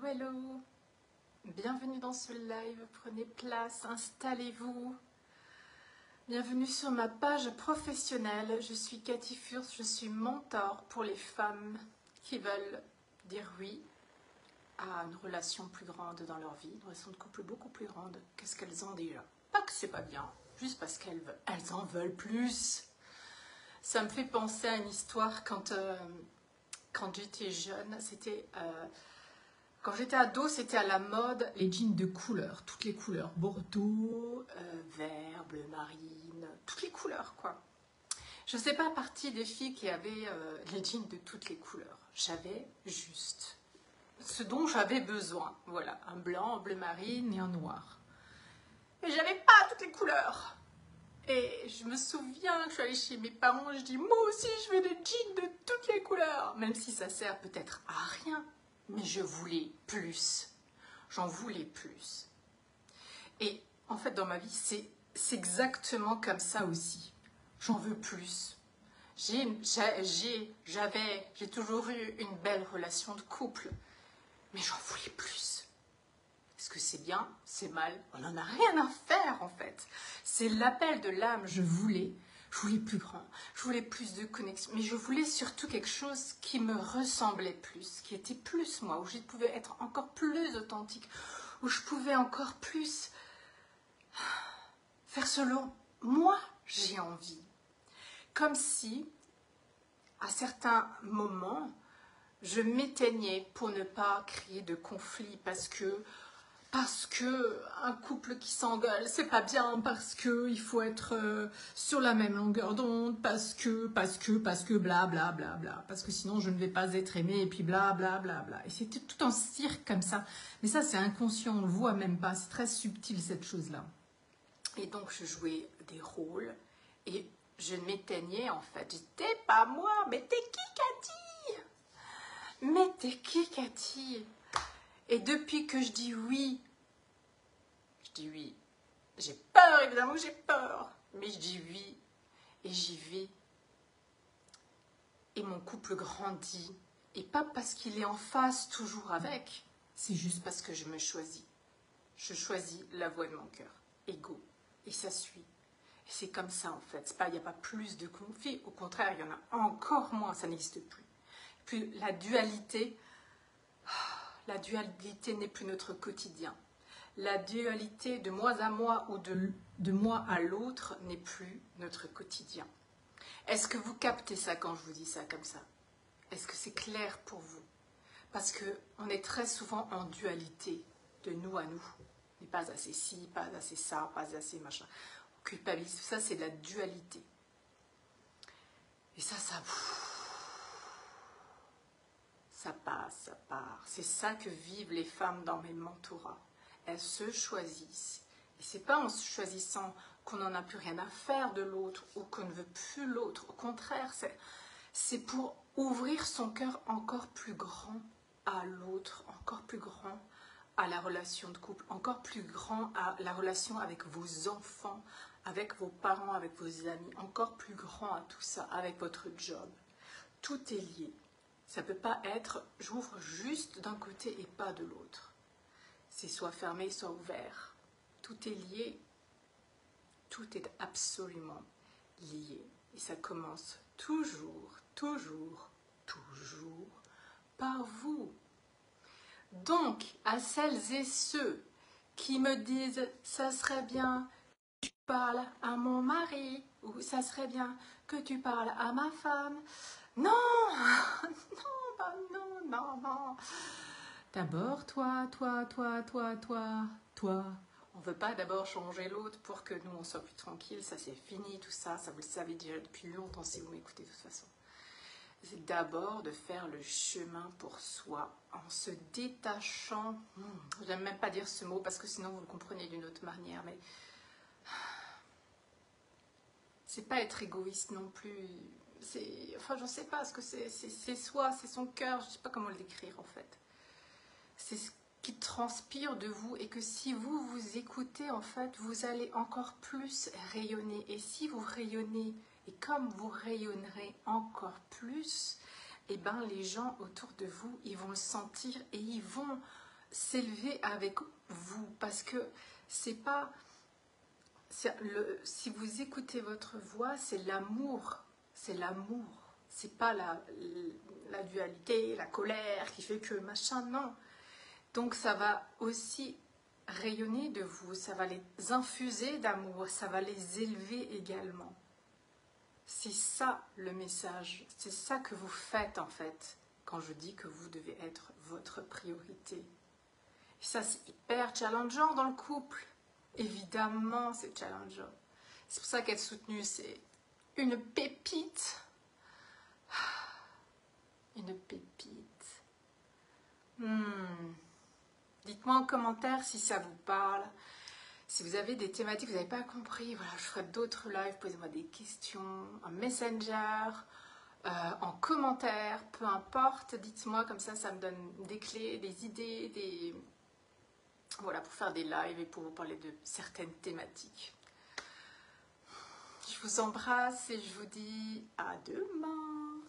hello, bienvenue dans ce live, prenez place, installez-vous. Bienvenue sur ma page professionnelle, je suis Cathy Furst, je suis mentor pour les femmes qui veulent dire oui à une relation plus grande dans leur vie, une relation de couple beaucoup plus grande que ce qu'elles ont déjà. Pas que c'est pas bien, juste parce qu'elles en veulent plus. Ça me fait penser à une histoire quand j'étais jeune, quand j'étais ado, c'était à la mode les jeans de couleur, toutes les couleurs, bordeaux, vert, bleu marine, toutes les couleurs quoi. Je ne sais pas partie des filles qui avaient les jeans de toutes les couleurs. J'avais juste ce dont j'avais besoin, voilà, un blanc, un bleu marine et un noir. Et j'avais pas toutes les couleurs. Et je me souviens que je suis allée chez mes parents, je dis moi aussi je veux des jeans de toutes les couleurs, même si ça sert peut-être à rien. Mais je voulais plus, j'en voulais plus. Et en fait, dans ma vie, c'est exactement comme ça aussi. J'en veux plus. J'ai toujours eu une belle relation de couple, mais j'en voulais plus. Est-ce que c'est bien? C'est mal? On n'en a rien à faire en fait. C'est l'appel de l'âme, je voulais plus grand, je voulais plus de connexion, mais je voulais surtout quelque chose qui me ressemblait plus, qui était plus moi, où je pouvais être encore plus authentique, où je pouvais encore plus faire selon moi j'ai envie. Comme si, à certains moments, je m'éteignais pour ne pas créer de conflit, parce que un couple qui s'engueule, c'est pas bien, parce que il faut être sur la même longueur d'onde, parce que bla bla bla bla, parce que sinon je ne vais pas être aimée, et puis bla bla bla bla. Et c'était tout un cirque comme ça. Mais ça c'est inconscient, on le voit même pas, c'est très subtil cette chose-là. Et donc je jouais des rôles, et je m'éteignais en fait. J'étais pas moi, mais t'es qui Cathy? Mais t'es qui Cathy? Et depuis que je dis oui, j'ai peur, évidemment que j'ai peur, mais je dis oui et j'y vais. Et mon couple grandit, et pas parce qu'il est en face toujours avec, c'est juste parce que je me choisis. Je choisis la voie de mon cœur, ego, et ça suit. Et c'est comme ça en fait, il n'y a pas plus de conflits, au contraire, il y en a encore moins, ça n'existe plus. Puis la dualité n'est plus notre quotidien. La dualité de moi à moi ou de moi à l'autre n'est plus notre quotidien. Est-ce que vous captez ça quand je vous dis ça comme ça? Est-ce que c'est clair pour vous? Parce qu'on est très souvent en dualité de nous à nous. On n'est pas assez ci, pas assez ça, pas assez machin. On culpabilise, ça c'est de la dualité. Et ça passe, ça part. C'est ça que vivent les femmes dans mes mentorats. Elles se choisissent. Et c'est pas en se choisissant qu'on n'en a plus rien à faire de l'autre ou qu'on ne veut plus l'autre. Au contraire, c'est pour ouvrir son cœur encore plus grand à l'autre, encore plus grand à la relation de couple, encore plus grand à la relation avec vos enfants, avec vos parents, avec vos amis, encore plus grand à tout ça, avec votre job. Tout est lié. Ça ne peut pas être j'ouvre juste d'un côté et pas de l'autre. C'est soit fermé, soit ouvert. Tout est lié. Tout est absolument lié. Et ça commence toujours par vous. Donc, à celles et ceux qui me disent « ça serait bien que tu parles à mon mari » ou « ça serait bien que tu parles à ma femme », non, non. D'abord, toi. On ne veut pas d'abord changer l'autre pour que nous, on soit plus tranquille. Ça, c'est fini, tout ça. Ça, vous le savez déjà depuis longtemps si vous m'écoutez de toute façon. C'est d'abord de faire le chemin pour soi en se détachant. J'aime même pas dire ce mot parce que sinon, vous le comprenez d'une autre manière. Mais c'est pas être égoïste non plus. Enfin, je ne sais pas ce que c'est soi, c'est son cœur. Je ne sais pas comment le décrire en fait. C'est ce qui transpire de vous et que si vous vous écoutez, en fait, vous allez encore plus rayonner. Et si vous rayonnez, et comme vous rayonnerez encore plus, eh ben, les gens autour de vous, ils vont le sentir et ils vont s'élever avec vous, parce que c'est pas... si vous écoutez votre voix, c'est l'amour, c'est l'amour. C'est pas la dualité, la colère qui fait que machin, non. Donc ça va aussi rayonner de vous, ça va les infuser d'amour, ça va les élever également. C'est ça le message, c'est ça que vous faites en fait, quand je dis que vous devez être votre priorité. Et ça c'est hyper challengeant dans le couple, évidemment c'est challengeant. C'est pour ça qu'être soutenu c'est une pépite. Une pépite. Dites-moi en commentaire si ça vous parle. Si vous avez des thématiques que vous n'avez pas compris, voilà, je ferai d'autres lives, posez-moi des questions, en messenger, en commentaire, peu importe, dites-moi, comme ça me donne des clés, des idées, voilà, pour faire des lives et pour vous parler de certaines thématiques. Je vous embrasse et je vous dis à demain.